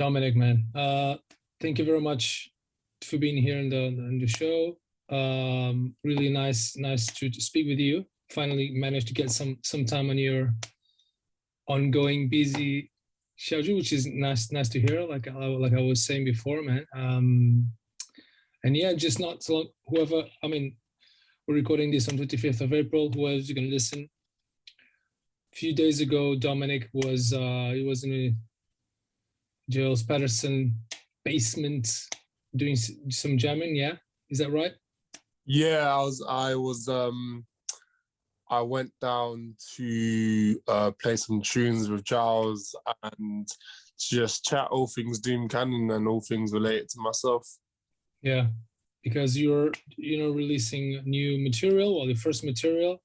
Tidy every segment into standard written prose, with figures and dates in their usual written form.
Dominic, man. Thank you very much for being here in the show. Really nice to speak with you. Finally managed to get some time on your ongoing busy schedule, which is nice to hear. Like I was saying before, man. And yeah, just not so long, whoever. I mean, we're recording this on 25th of April. Whoever's gonna listen. A few days ago, Dominic was he was in a Jools Patterson basement doing some jamming. Yeah, is that right? Yeah, I went down to play some tunes with Jools and just chat all things DoomCannon and all things related to myself. Yeah, because you're releasing new material, or the first material,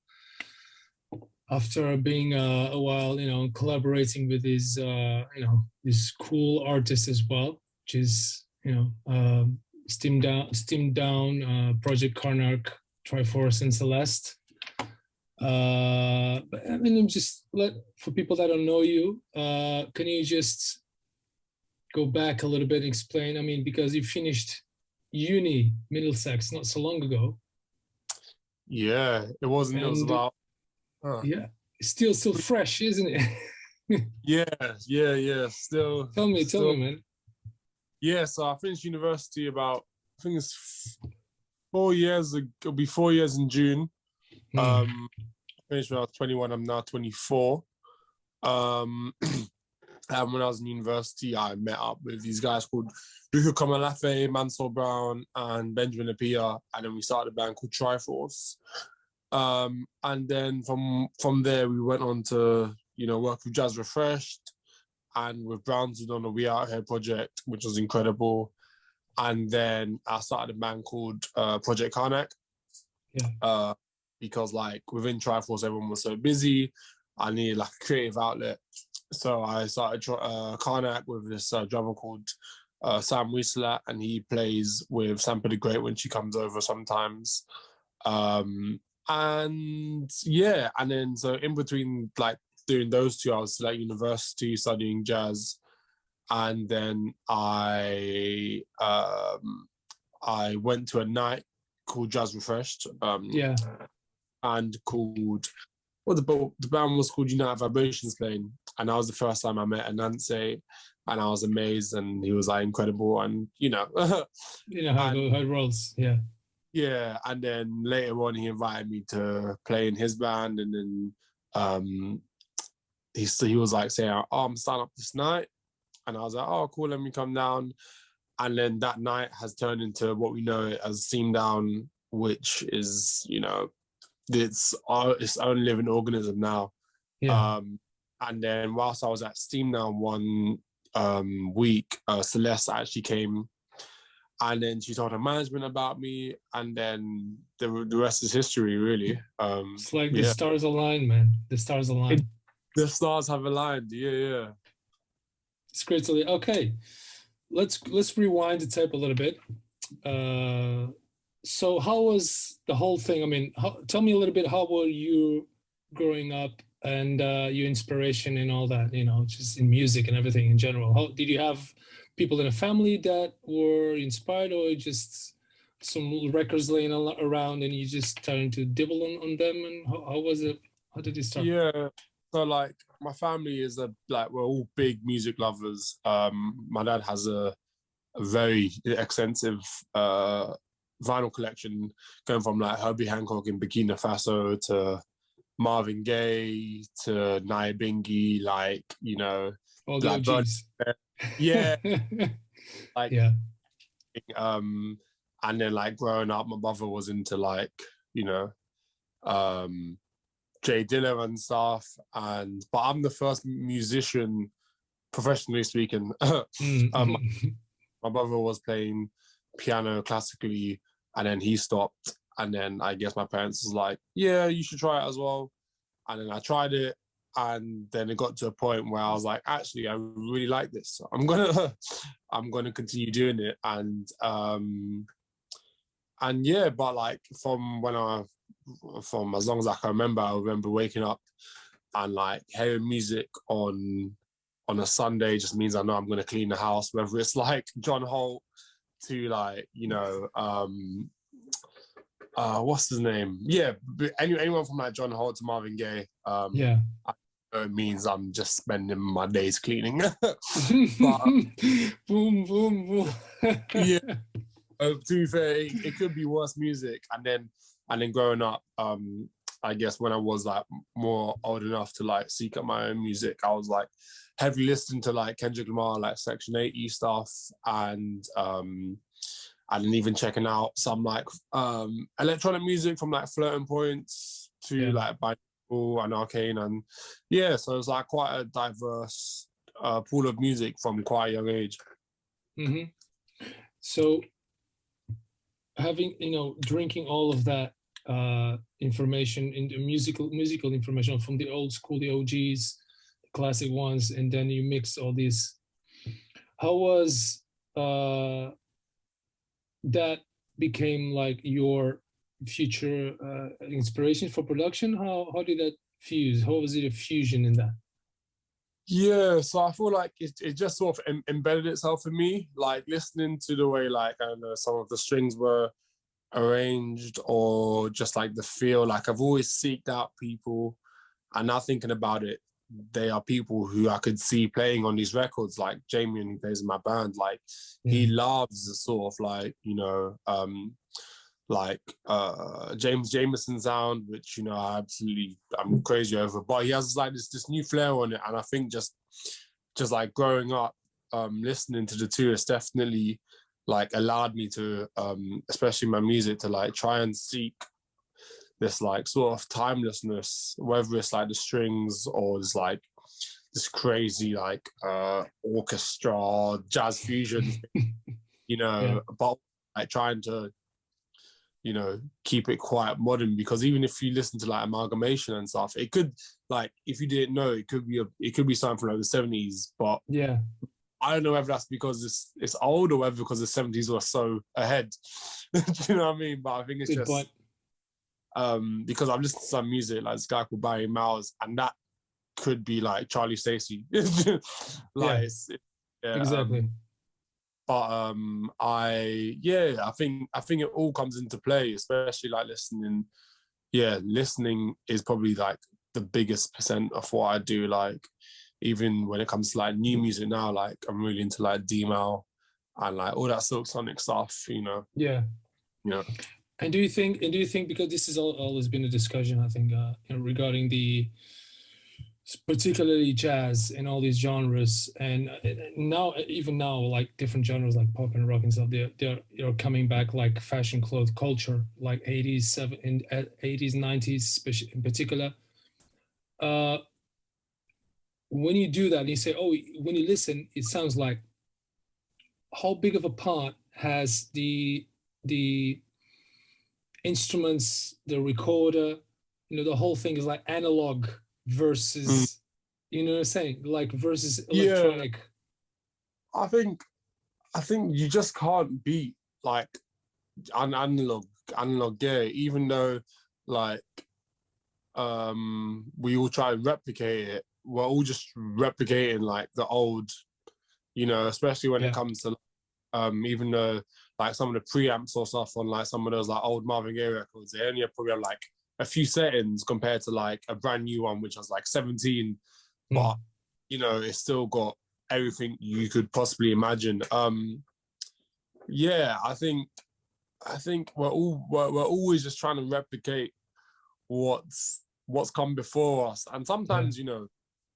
after being a while, collaborating with these these cool artists as well, which is Steam Down, Project Karnak, Triforce, and Celeste. But I mean, for people that don't know you, can you just go back a little bit and explain? I mean, because you finished uni Middlesex not so long ago. Yeah, it wasn't. It was about. Yeah, still fresh, isn't it? yeah. Still. Tell me, man. Yeah, so I finished university about, I think it's 4 years ago. It'll be 4 years in June. I finished when I was 21. I'm now 24. And when I was in university, I met up with these guys called Ricardo Palma, Mansell Brown, and Benjamin Apia, and then we started a band called Triforce. And then from there, we went on to work with Jazz Refreshed, and with Brownswood on the We Out Here project, which was incredible. And then I started a band called Project Karnak. Yeah. Because within Triforce, everyone was so busy. I needed a creative outlet. So I started Karnak with this drummer called Sam Wiesler, and he plays with Sampa the Great when she comes over sometimes. And yeah, and then so in between doing those two, I was still at university studying jazz, and then I went to a night called Jazz Refreshed. And called the band was called United Vibrations playing, and that was the first time I met Anansi, and I was amazed, and he was incredible, and how it rolls, yeah. Yeah, and then later on he invited me to play in his band, and then he was saying, "Oh, I'm starting up this night," and I was like, "Oh, cool, let me come down." And then that night has turned into what we know as Steam Down, which is it's own living organism now. Yeah. And then whilst I was at Steam Down one week, Celeste actually came. And then she told her management about me, and then the rest is history, really. It's like the stars aligned, man. The stars aligned. The stars have aligned. Yeah. It's great to okay. Let's rewind the tape a little bit. So how was the whole thing? I mean, tell me a little bit. How were you growing up, and your inspiration and all that? Just in music and everything in general. How did you have people in a family that were inspired, or just some records laying around and you just starting to dibble on them? And how was it? How did it start? Yeah, so my family is we're all big music lovers. My dad has a very extensive vinyl collection, going from Herbie Hancock in Burkina Faso to Marvin Gaye to Naya Bingi, all the OGs. Yeah. Yeah. And then growing up, my brother was into Jay Dilla and stuff, but I'm the first musician, professionally speaking. My brother was playing piano classically, and then he stopped, and then I guess my parents was like, yeah, you should try it as well. And then I tried it, and then it got to a point where I was like, actually, I really like this. So I'm gonna continue doing it. And yeah, but from as long as I can remember, I remember waking up and hearing music on on a Sunday just means I know I'm going to clean the house, whether it's like John Holt to like, you know, what's his name? Yeah, anyone from like John Holt to Marvin Gaye. Yeah. It means I'm just spending my days cleaning. But, boom, boom, boom. yeah. To be fair, it could be worse music. And then growing up, I guess when I was like more old enough to like seek out my own music, I was like heavily listening to like Kendrick Lamar, like Section 80 stuff, and then even checking out some like electronic music from like Floating Points to like Binaural and Arcane, and yeah, so it's like quite a diverse pool of music from quite a young age. Mm-hmm. So having, you know, drinking all of that information in the musical information from the old school, the OGs, the classic ones, and then you mix all these. How was that became like your future inspiration for production? How did that fuse? How was it a fusion in that? Yeah, so I feel like it just sort of embedded itself in me, like listening to the way like, I don't know, some of the strings were arranged or just like the feel. Like I've always seeked out people, and now thinking about it, they are people who I could see playing on these records, like Jamie, who plays in my band. Like he loves the sort of like, you know, James Jamerson sound, which, you know, I'm crazy over, but he has like this new flair on it. And I think just like growing up, listening to the two, it's definitely like allowed me to, especially my music, to like try and seek this like sort of timelessness, whether it's like the strings or it's like this crazy like orchestra, jazz fusion, you know, but like trying to, you know, keep it quite modern, because even if you listen to like amalgamation and stuff, it could, like, if you didn't know, it could be something from like the 70s, but yeah, I don't know whether that's because it's old or whether because the 70s were so ahead. Do you know what I mean? But I think it's good just point. Because I've listened to some music like this guy called Barry Miles, and that could be like Charlie Stacey. Like, Exactly. But I think it all comes into play, especially like listening. Yeah, listening is probably like the biggest percent of what I do. Like, even when it comes to like new music now, like I'm really into like D-Mal and like all that Silk Sonic stuff, you know. Yeah. You know. And do you think, because this has always been a discussion, I think, you know, regarding the particularly jazz and all these genres, and now, even now, like different genres like pop and rock and stuff, they're coming back, like fashion clothes culture, like 80s, 80s, 90s, in particular. When you do that, and you say, oh, when you listen, it sounds like, how big of a part has the instruments, the recorder, you know, the whole thing is like analog versus, you know what I'm saying? Like versus electronic. Yeah. I think you just can't beat like analog gear, even though like we all try and replicate it. We're all just replicating like the old, you know, especially when it comes to even though like some of the preamps or stuff on like some of those like old Marvin Gaye records, they only probably have like a few settings compared to like a brand new one which has like 17, but you know, it's still got everything you could possibly imagine. Yeah, I think we're always just trying to replicate what's come before us, and sometimes you know,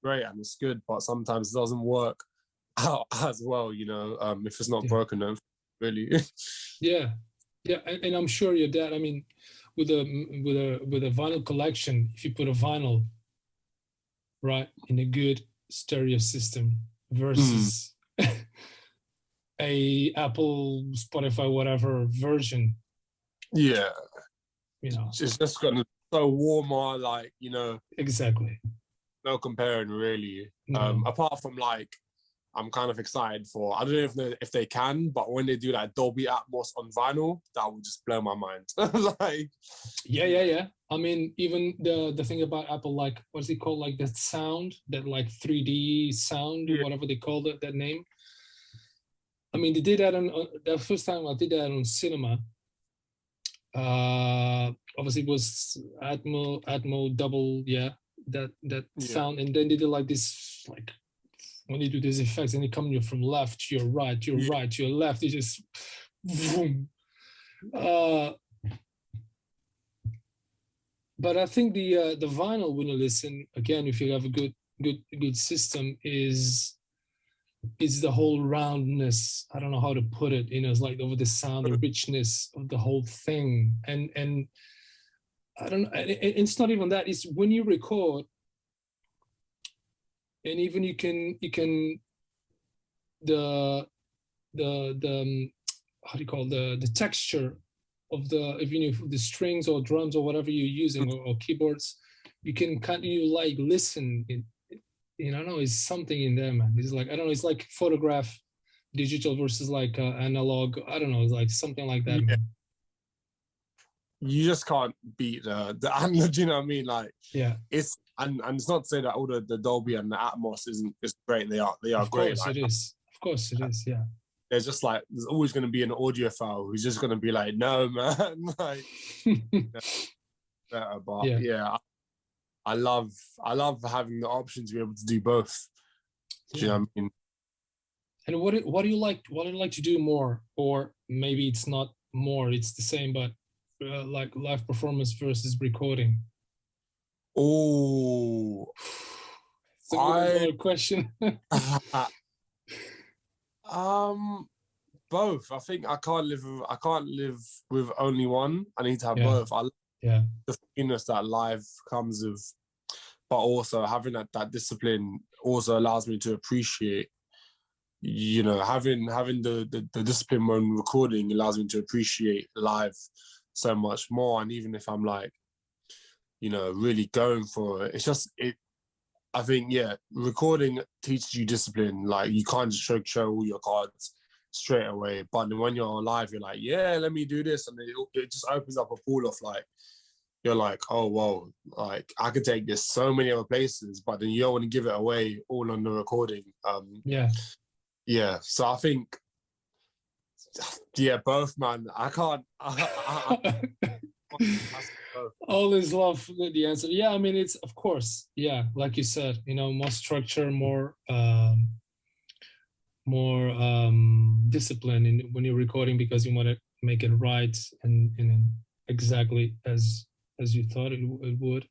great and it's good, but sometimes it doesn't work out as well, you know, if it's not broken, then really. yeah, and I'm sure your dad, I mean, with a vinyl collection, if you put a vinyl right in a good stereo system versus a Apple, Spotify, whatever version, yeah, you know, it's just gonna so warmer, like, you know, exactly, no comparing really. Apart from like I'm kind of excited for. I don't know if they can, but when they do like Dolby Atmos on vinyl, that would just blow my mind. Like, yeah. I mean, even the thing about Apple, like, what's it called? Like that sound, that like 3D sound, whatever they called it, that name. I mean, they did that on the first time I did that on cinema. Obviously it was Atmo double, that sound, and then they did like this, like when you do these effects and they come from left to your right, to your right, to your left, it just boom. But I think the vinyl, when you listen again, if you have a good system, is the whole roundness. I don't know how to put it. It's like over the sound, the richness of the whole thing, and I don't know. It's not even that. It's when you record, and even you can the how do you call the texture of the strings or drums or whatever you're using, or keyboards, you can like listen. I don't know, it's something in there, man. It's like, I don't know, it's like photograph, digital versus like analog. I don't know, it's like something like that, man. You just can't beat the analog. Do you know what I mean? Like, it's and it's not to say that all the Dolby and the Atmos isn't great. They are of great. Course, like, it is. Of course it is. Yeah. There's just like, there's always going to be an audiophile who's just going to be like, no, man. Like, better. But yeah, I love having the option to be able to do both. Do you know what I mean? And what do you like? What do you like to do more? Or maybe it's not more, it's the same, but like live performance versus recording. Oh, it's a $1 question. Both. I think I can't live with only one. I need to have both. The finesse that live comes with, but also having that discipline also allows me to appreciate, having the discipline when recording allows me to appreciate live so much more. And even if I'm like, really going for it, I think, recording teaches you discipline. Like, you can't just show all your cards straight away. But when you're live, you're like, let me do this. And it just opens up a pool of like, you're like, oh, whoa, like I could take this so many other places, but then you don't want to give it away all on the recording. So I think, both, man. I can't. Always love the answer. Yeah, I mean, it's, of course, like you said, more structure, more discipline when you're recording, because you want to make it right and exactly as you thought it would.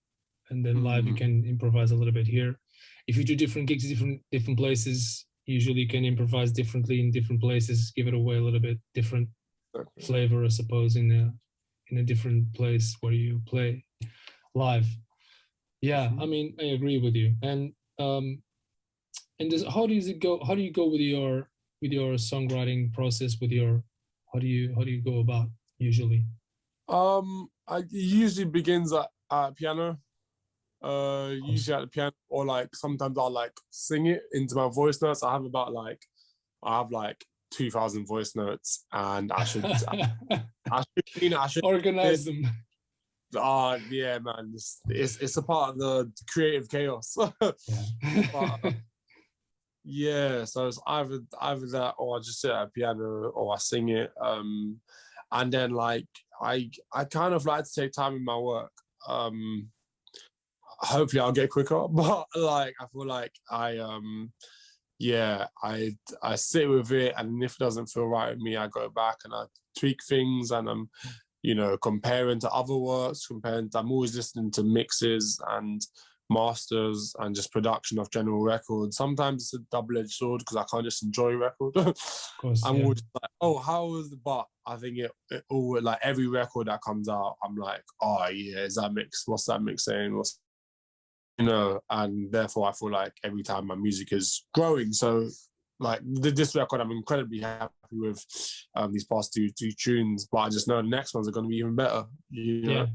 And then live, you can improvise a little bit here. If you do different gigs, different places, usually you can improvise differently in different places, give it away a little bit different flavor, I suppose, in a different place where you play live. I mean, I agree with you. And how does it go? How do you go with your songwriting process? How do you go about usually? It usually begins at piano. Usually at the piano, or like sometimes I'll like sing it into my voice notes. I have like 2,000 voice notes, and I should organize them. Yeah, man, it's a part of the creative chaos. But, so it's either that, or I just sit at a piano, or I sing it. And then like I kind of like to take time in my work. Hopefully I'll get quicker, but like I feel like I sit with it, and if it doesn't feel right with me, I go back and I tweak things, and I'm comparing to other works, I'm always listening to mixes and masters and just production of general records. Sometimes it's a double-edged sword, because I can't just enjoy a record. Of course, I'm always like, oh, how was the, but I think it all, like every record that comes out, I'm like, oh yeah, is that mix? What's that mix saying? And therefore I feel like every time my music is growing. So like this record, I'm incredibly happy with these past two tunes, but I just know the next ones are going to be even better. Yeah.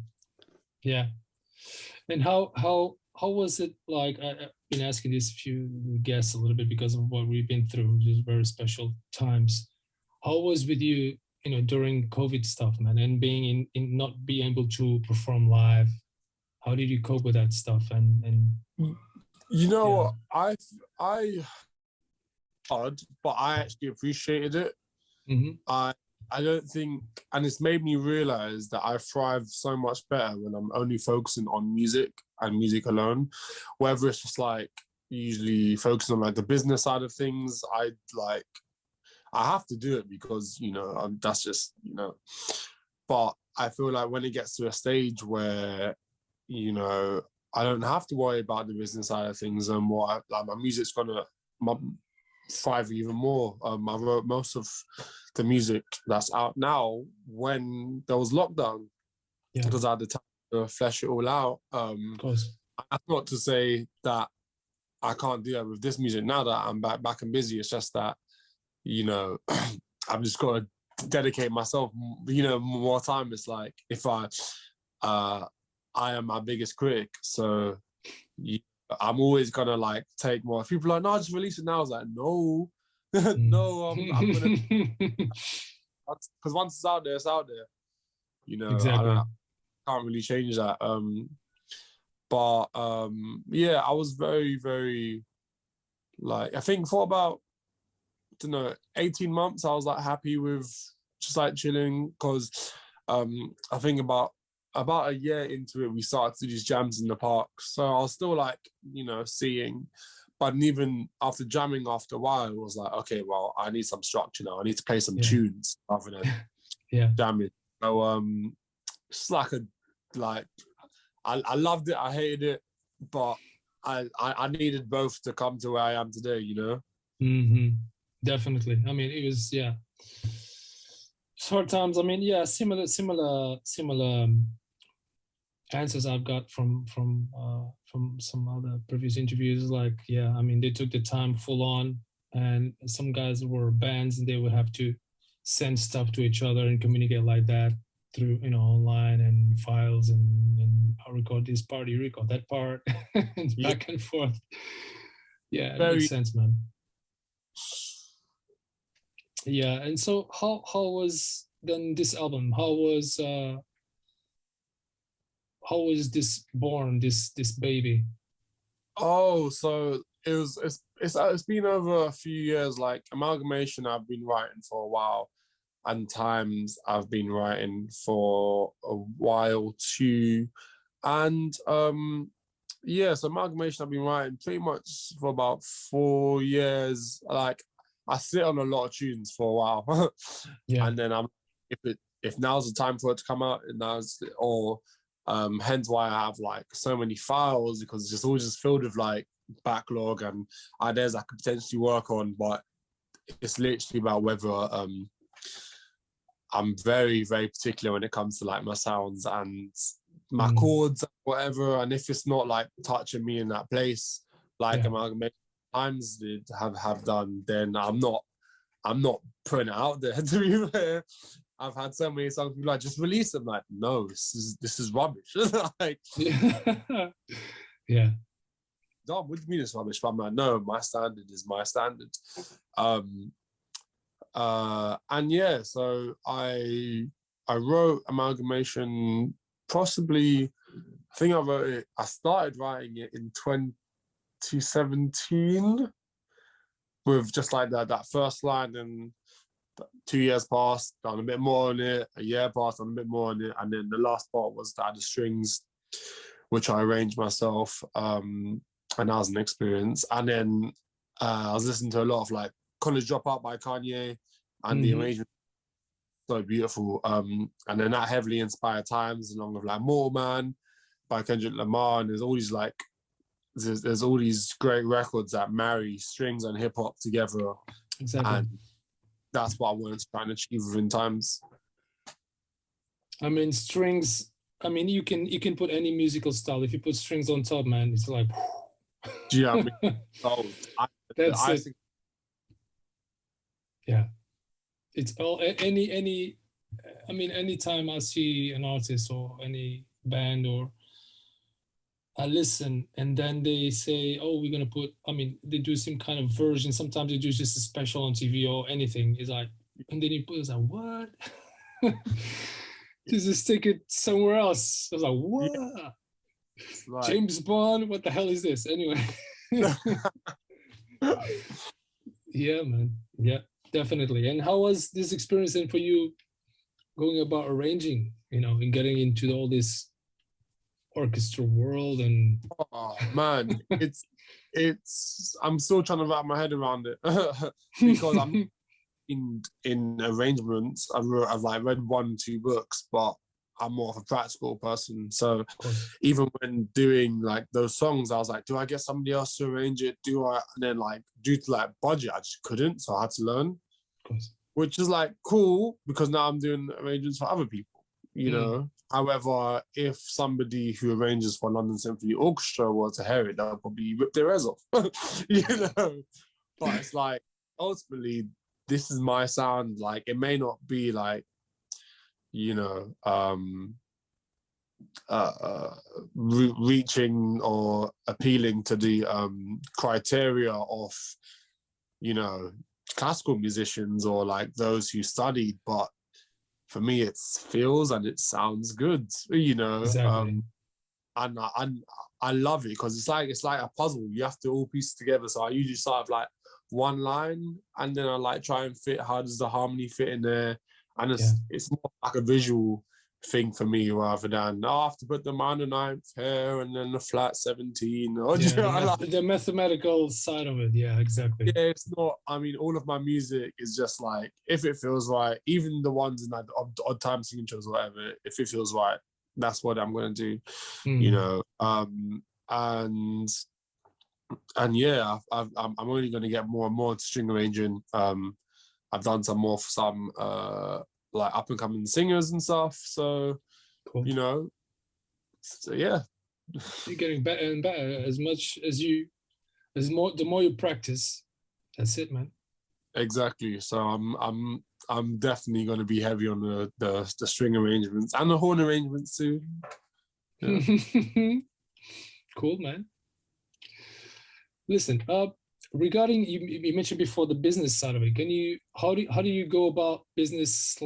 And how how was it like? I've been asking these few guests a little bit because of what we've been through, these very special times. How was with you, during COVID stuff, man, and being in not being able to perform live? How did you cope with that stuff? And You know yeah. what? I hard, but I actually appreciated it. I don't think, and it's made me realize that I thrive so much better when I'm only focusing on music and music alone. Whether it's just like usually focusing on like the business side of things, I have to do it because that's just But I feel like when it gets to a stage where I don't have to worry about the business side of things and more, like my music's gonna thrive even more. I wrote most of the music that's out now when there was lockdown, because I had the time to flesh it all out. Of course. That's not to say that I can't do that with this music now that I'm back and busy. It's just that I've just got to dedicate myself more time. It's like if I am my biggest critic, so I'm always gonna like take more. If people are like, no, just release it now. I was like, no, no, I'm gonna, because once it's out there, it's out there. Exactly. I can't really change that. But yeah, I was very, very like, I think for about 18 months, I was like happy with just like chilling, because I think about a year into it, we started to do these jams in the park. So I was still like, seeing, but even after jamming after a while, it was like, okay, well, I need some structure now. I need to play some tunes rather than jamming. So it's like I loved it, I hated it, but I needed both to come to where I am today, Definitely. I mean, it was short times. I mean, similar answers I've got from some other previous interviews. Like, I mean, they took the time full on, and some guys were bands and they would have to send stuff to each other and communicate like that through online and files, and I'll record this part, you record that part, and back and forth. Yeah, it makes sense, man. Yeah, and so how was then this album? How was this born, this baby? Oh, so it's been over a few years. Like Amalgamation, I've been writing for a while, and Times I've been writing for a while too, and so Amalgamation I've been writing pretty much for about 4 years. Like I sit on a lot of tunes for a while, and then if now's the time for it to come out, and hence why I have like so many files, because it's just always just filled with like backlog and ideas I could potentially work on. But it's literally about whether I'm very, very particular when it comes to like my sounds and my chords, whatever. And if it's not like touching me in that place, like Amalgamation Times did have done, then I'm not putting it out there. To be fair, I've had so many songs people like, just release them. Like, no, this is rubbish. Like, no, what do you mean it's rubbish? But I'm like, no, my standard is my standard. And so I wrote Amalgamation possibly, I think I started writing it in 2017 with just like that first line, and 2 years passed, done a bit more on it, a year passed, done a bit more on it, and then the last part was to add the strings, which I arranged myself, and that was an experience. And then I was listening to a lot of like College Dropout by Kanye, and the arrangement was so beautiful. And then that heavily inspired Times, along with like Mortal Man by Kendrick Lamar, and there's all these like there's all these great records that marry strings and hip hop together. Exactly. And that's what I wanted to try and achieve within Times. I mean, strings, I mean, you can put any musical style. If you put strings on top, man, it's like, yeah, I mean, that's it. Yeah. It's all any I mean, anytime I see an artist or any band or I listen, and then they say, "Oh, we're gonna put." I mean, they do some kind of version. Sometimes they do just a special on TV or anything. It's like, and then you put, it's like, what? Just stick it somewhere else. I was like, what? Like, James Bond? What the hell is this? Anyway. Yeah, man. Yeah, definitely. And how was this experience then for you, going about arranging, and getting into all this orchestra world? And oh man, I'm still trying to wrap my head around it because I'm in arrangements. I've like read 1-2 books, but I'm more of a practical person. So even when doing like those songs, I was like, do I get somebody else to arrange it? And then like due to like budget, I just couldn't. So I had to learn, which is like cool because now I'm doing arrangements for other people, However, if somebody who arranges for London Symphony Orchestra were to hear it, they'll probably rip their ears off, But it's like, ultimately, this is my sound. Like, it may not be like, reaching or appealing to the criteria of, classical musicians or like those who studied, but for me, it feels and it sounds good, Exactly. And I love it because it's like a puzzle. You have to all piece it together. So I usually start with like one line, and then I like try and fit how does the harmony fit in there, and it's more like a visual thing for me rather than I have to put the minor 9th here and then the flat 17. The mathematical side of it. Yeah, exactly. Yeah, it's not. I mean, all of my music is just like if it feels right. Even the ones in like odd time signatures or whatever, if it feels right, that's what I'm going to do. And yeah, I'm only going to get more and more into string arranging. I've done some more for some like up and coming singers and stuff. So cool. So yeah, you're getting better and better as much as the more you practice. That's it, man. Exactly. So I'm definitely going to be heavy on the string arrangements and the horn arrangements too. Yeah. Cool, man. Listen, regarding you mentioned before the business side of it. Can you how do you go about business /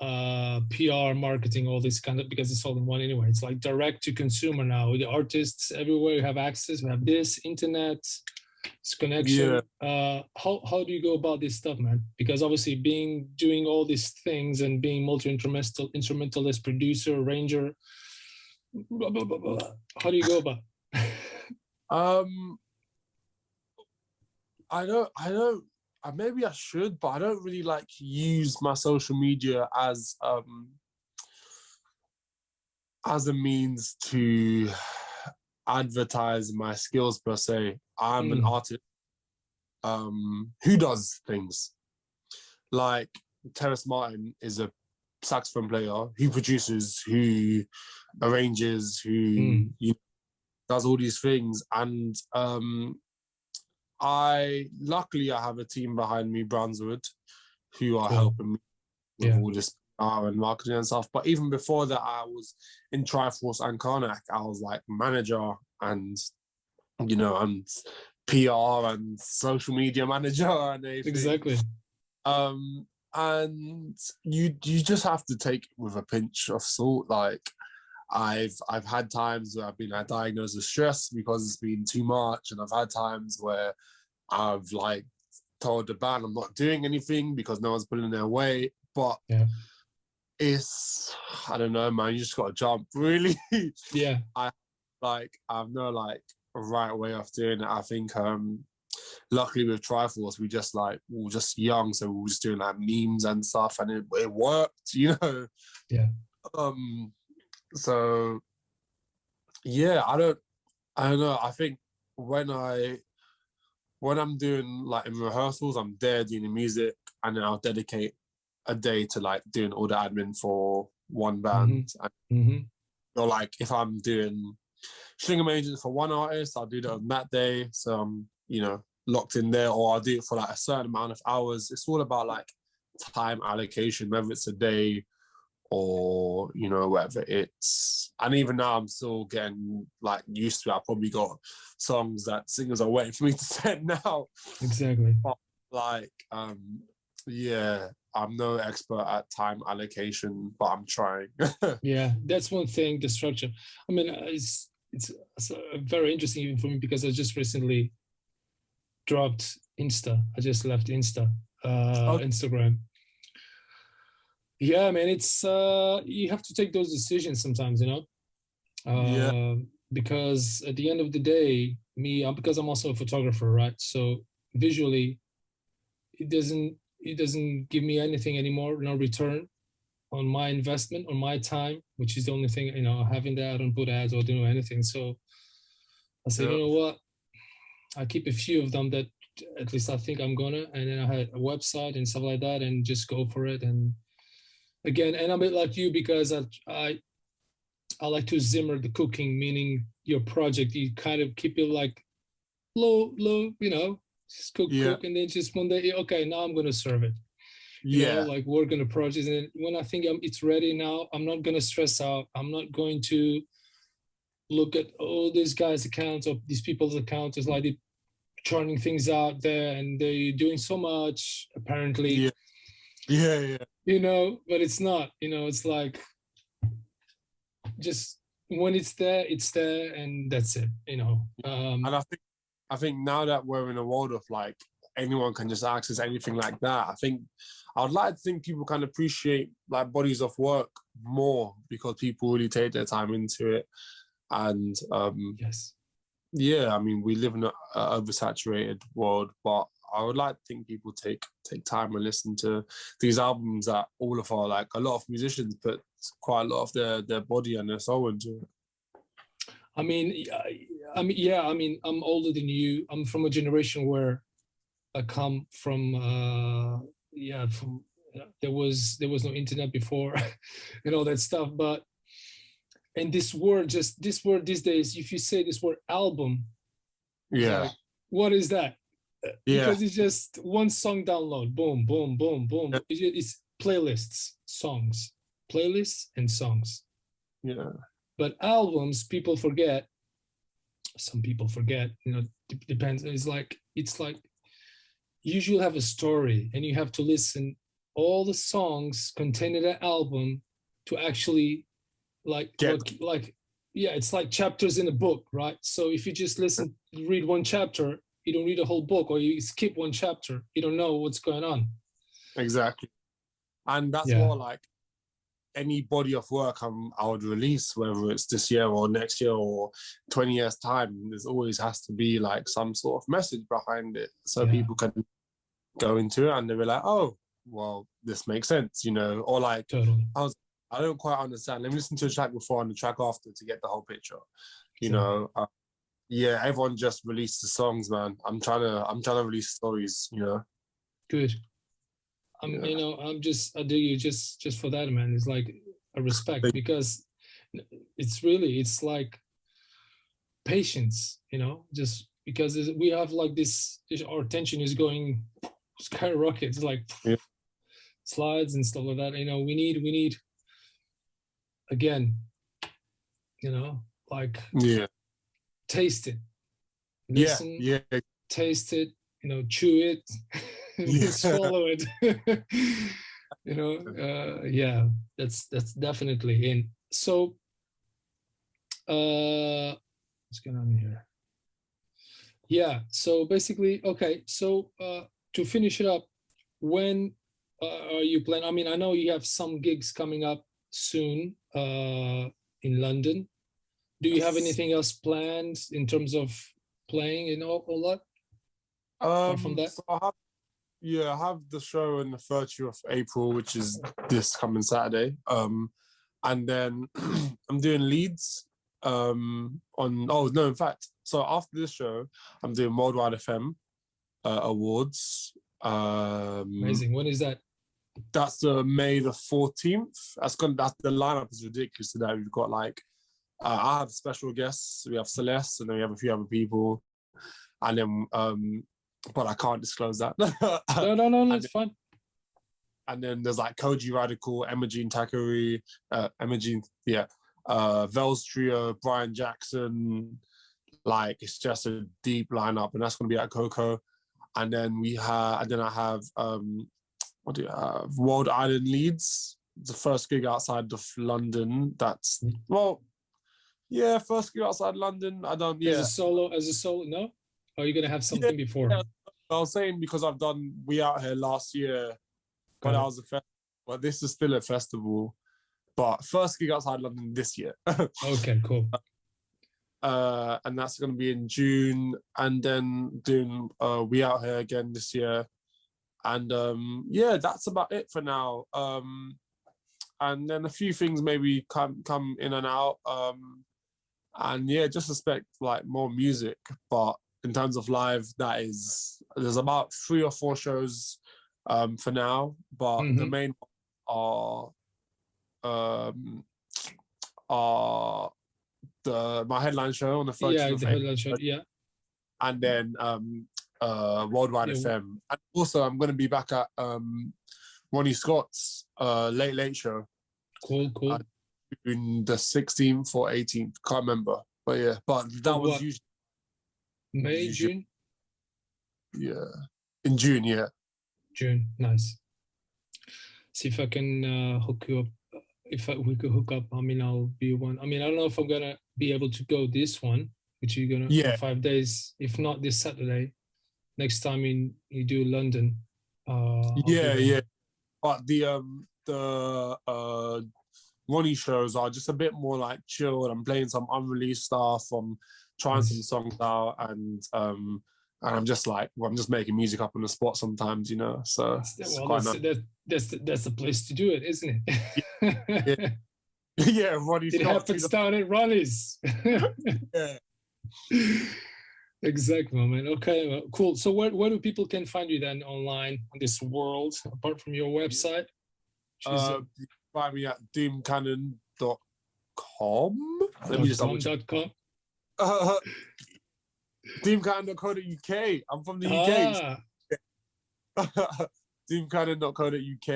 PR marketing, all this kind of, because it's all in one anyway. It's like direct to consumer now. The artists everywhere have access. We have this internet, this connection. How do you go about this stuff, man? Because obviously doing all these things and being multi-instrumentalist, producer, arranger, blah, blah, blah, blah. How do you go about? I don't. Maybe I should, but I don't really like use my social media as a means to advertise my skills per se. I'm an artist who does things. Like Terrace Martin is a saxophone player who produces, who arranges, who does all these things, and I have a team behind me, Brunswood, who are helping me with all this PR and marketing and stuff. But even before that, I was in Triforce and Karnak. I was like manager and and PR and social media manager and everything. Exactly. And you just have to take it with a pinch of salt. Like I've had times where I've been diagnosed with stress because it's been too much, and I've had times where I've like told the band I'm not doing anything because no one's pulling their weight. But it's, I don't know, man. You just got to jump, really. Yeah. I've no like right way of doing it. I think luckily with Triforce, we were just young, so we were just doing like memes and stuff, and it worked, Yeah. So yeah, I don't know. I think when I'm doing like in rehearsals, I'm there doing the music, and then I'll dedicate a day to like doing all the admin for one band. Or like if I'm doing string arrangements for one artist, I'll do that on that day. So I'm, locked in there, or I'll do it for like a certain amount of hours. It's all about like time allocation, whether it's a day or, you know, whatever it's, and even now I'm still getting like used to it. I probably got songs that singers are waiting for me to send now. Exactly. But like, yeah, I'm no expert at time allocation, but I'm trying. Yeah, that's one thing, the structure. I mean, it's very interesting even for me because I just recently dropped Insta. I just left Instagram. Yeah, man, it's you have to take those decisions sometimes, you know. Yeah. Because at the end of the day, because I'm also a photographer, right? So visually, it doesn't give me anything anymore, no return on my investment, on my time, which is the only thing, you know, having that, I don't put ads or do anything. So I said, you know what? I keep a few of them that at least I think I'm gonna, and then I had a website and stuff like that, and just go for it. And again, and I'm a bit like you because I like to Zimmer the cooking, meaning your project, you kind of keep it like low, you know, just cook, and then just one day, okay, now I'm gonna serve it. You know, like work on the project, and when I think it's ready now, I'm not gonna stress out. I'm not going to look at these guys' accounts or these people's accounts. It's like they're churning things out there and they're doing so much apparently. Yeah. You know, but it's not. You know, it's like just when it's there, and that's it. You know. And I think now that we're in a world of like anyone can just access anything like that, I think I would like to think people can appreciate like bodies of work more because people really take their time into it. And yes, yeah, I mean, we live in an oversaturated world, but I would like to think people take time and listen to these albums that all of our, like a lot of musicians put quite a lot of their body and their soul into it. I mean, I'm older than you. I'm from a generation where I come from, there was no internet before and all that stuff. But, and this word these days, if you say this word album, like, what is that? Because it's just one song download, boom, boom, boom, boom. It's playlists, playlists and songs. Yeah. But albums, people forget. Some people forget, you know, depends. It's like you usually have a story and you have to listen all the songs contained in that album to actually it's like chapters in a book, right? So if you just read one chapter, you don't read a whole book, or you skip one chapter, you don't know what's going on. Exactly. And that's what like any body of work I would release, whether it's this year or next year or 20 years time, there's always has to be like some sort of message behind it, so people can go into it and they'll be like, oh, well, this makes sense, you know, or like, totally. I don't quite understand. Let me listen to a track before and the track after to get the whole picture, you know. Everyone just released the songs, man. I'm trying to release stories, you know. Good. You know, I do you just for that, man. It's like a respect, because it's like patience, you know, just because we have like this our attention is going skyrockets, like slides and stuff like that. You know, we need again, you know, like taste it, listen, taste it, you know, chew it, swallow it. You know, that's definitely in. So what's going on here? Yeah, so basically, okay, so to finish it up, when are you planning? I mean, I know you have some gigs coming up soon in London. Do you have anything else planned in terms of playing and all that? Apart from that? So I have the show on the 30th of April, which is this coming Saturday. And then I'm doing Leeds in fact, so after this show, I'm doing Worldwide FM Awards. Amazing. When is that? That's the May the 14th. The lineup is ridiculous today. We've got like I have special guests. We have Celeste, and then we have a few other people, and then but I can't disclose that. No, it's fine. and then there's like Koji Radical, Imogene Takuri, Vels Trio, Brian Jackson. Like, it's just a deep lineup, and that's going to be at Coco. And then I have what do you have? World Island Leeds. The first gig outside of London. That's first gig outside London. I don't. Yeah, as a solo. No, or are you gonna have something before? Yeah. I was saying because I've done We Out Here last year, but I was a festival. But this is still a festival. But first gig outside London this year. Okay, cool. And that's going to be in June, and then doing We Out Here again this year. And that's about it for now. And then a few things maybe come in and out. And yeah, just expect like more music. But in terms of live, there's about 3 or 4 shows for now. But the main are my headline show on the 1st of April. Headline show, and then Worldwide FM. And also, I'm going to be back at Ronnie Scott's Late Late Show. Cool. In the 16th or 18th, can't remember. But yeah, that was usually May, June? Yeah, in June, yeah. June, nice. See if I can hook you up. We could hook up, I'll be one. I don't know if I'm gonna be able to go this one, which you're gonna 5 days. If not this Saturday, next time you do London. But the Ronnie shows are just a bit more like chilled. I'm playing some unreleased stuff. I'm trying some songs out, and I'm just making music up on the spot sometimes, So it's quite nice. That's the place to do it, isn't it? Yeah, Ronnie's. It happens down at Ronnie's. Yeah. Exactly, man. Okay, well, cool. So where do people can find you then online on this world, apart from your website? You can find me at DoomCannon.com. Let me just .com. DoomCannon.co.uk. I'm from the UK. DoomCannon.co.uk.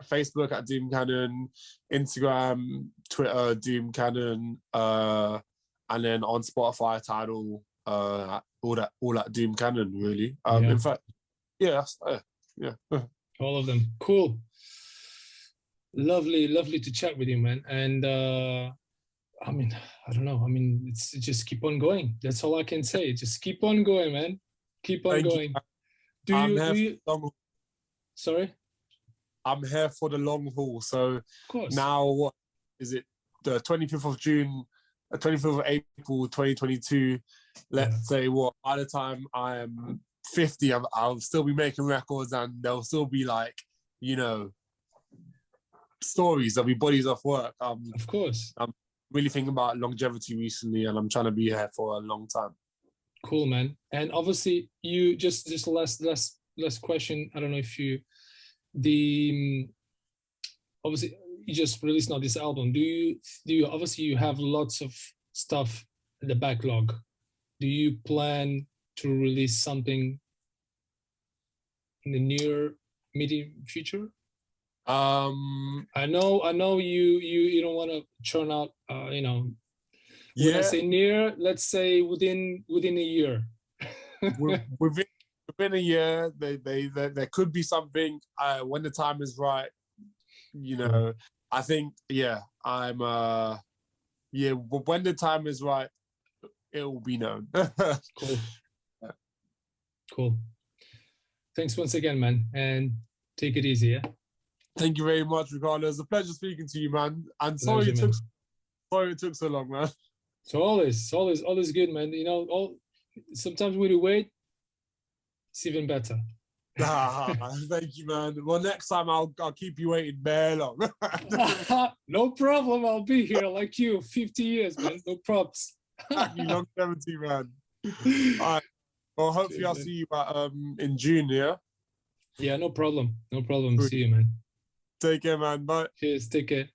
Facebook at DoomCannon, Instagram, Twitter, DoomCannon, and then on Spotify, Tidal, all at DoomCannon, really. In fact, all of them. Cool. Lovely to chat with you, man. And I don't know. It's just keep on going. That's all I can say. Just keep on going, man. Keep on going. Sorry? I'm here for the long haul. So of course. Now, what is it? The 25th of June, 25th of April, 2022. Let's say by the time I am 50, I'll still be making records, and there'll still be stories. There'll be bodies of work. Of course. I'm really thinking about longevity recently, and I'm trying to be here for a long time. Cool, man. And obviously, you just last question. I don't know if you obviously you just released now this album. Do you obviously you have lots of stuff in the backlog. Do you plan to release something in the near medium future? I know you don't want to churn out when I say near, let's say within a year. Within a year, there could be something when the time is right. I think I'm when the time is right, it will be known. Cool. Thanks once again, man, and take it easy. Yeah. Thank you very much, Ricardo. It's a pleasure speaking to you, man. And sorry it took so long, man. So always good, man. Sometimes when you wait, it's even better. Thank you, man. Well, next time I'll keep you waiting very long. No problem. I'll be here like you, 50 years, man. No props. Happy longevity, man. All right. Well, hopefully I'll see you in June, yeah? Yeah, no problem. See you, man. Take care, man. Bye. Cheers. Take care.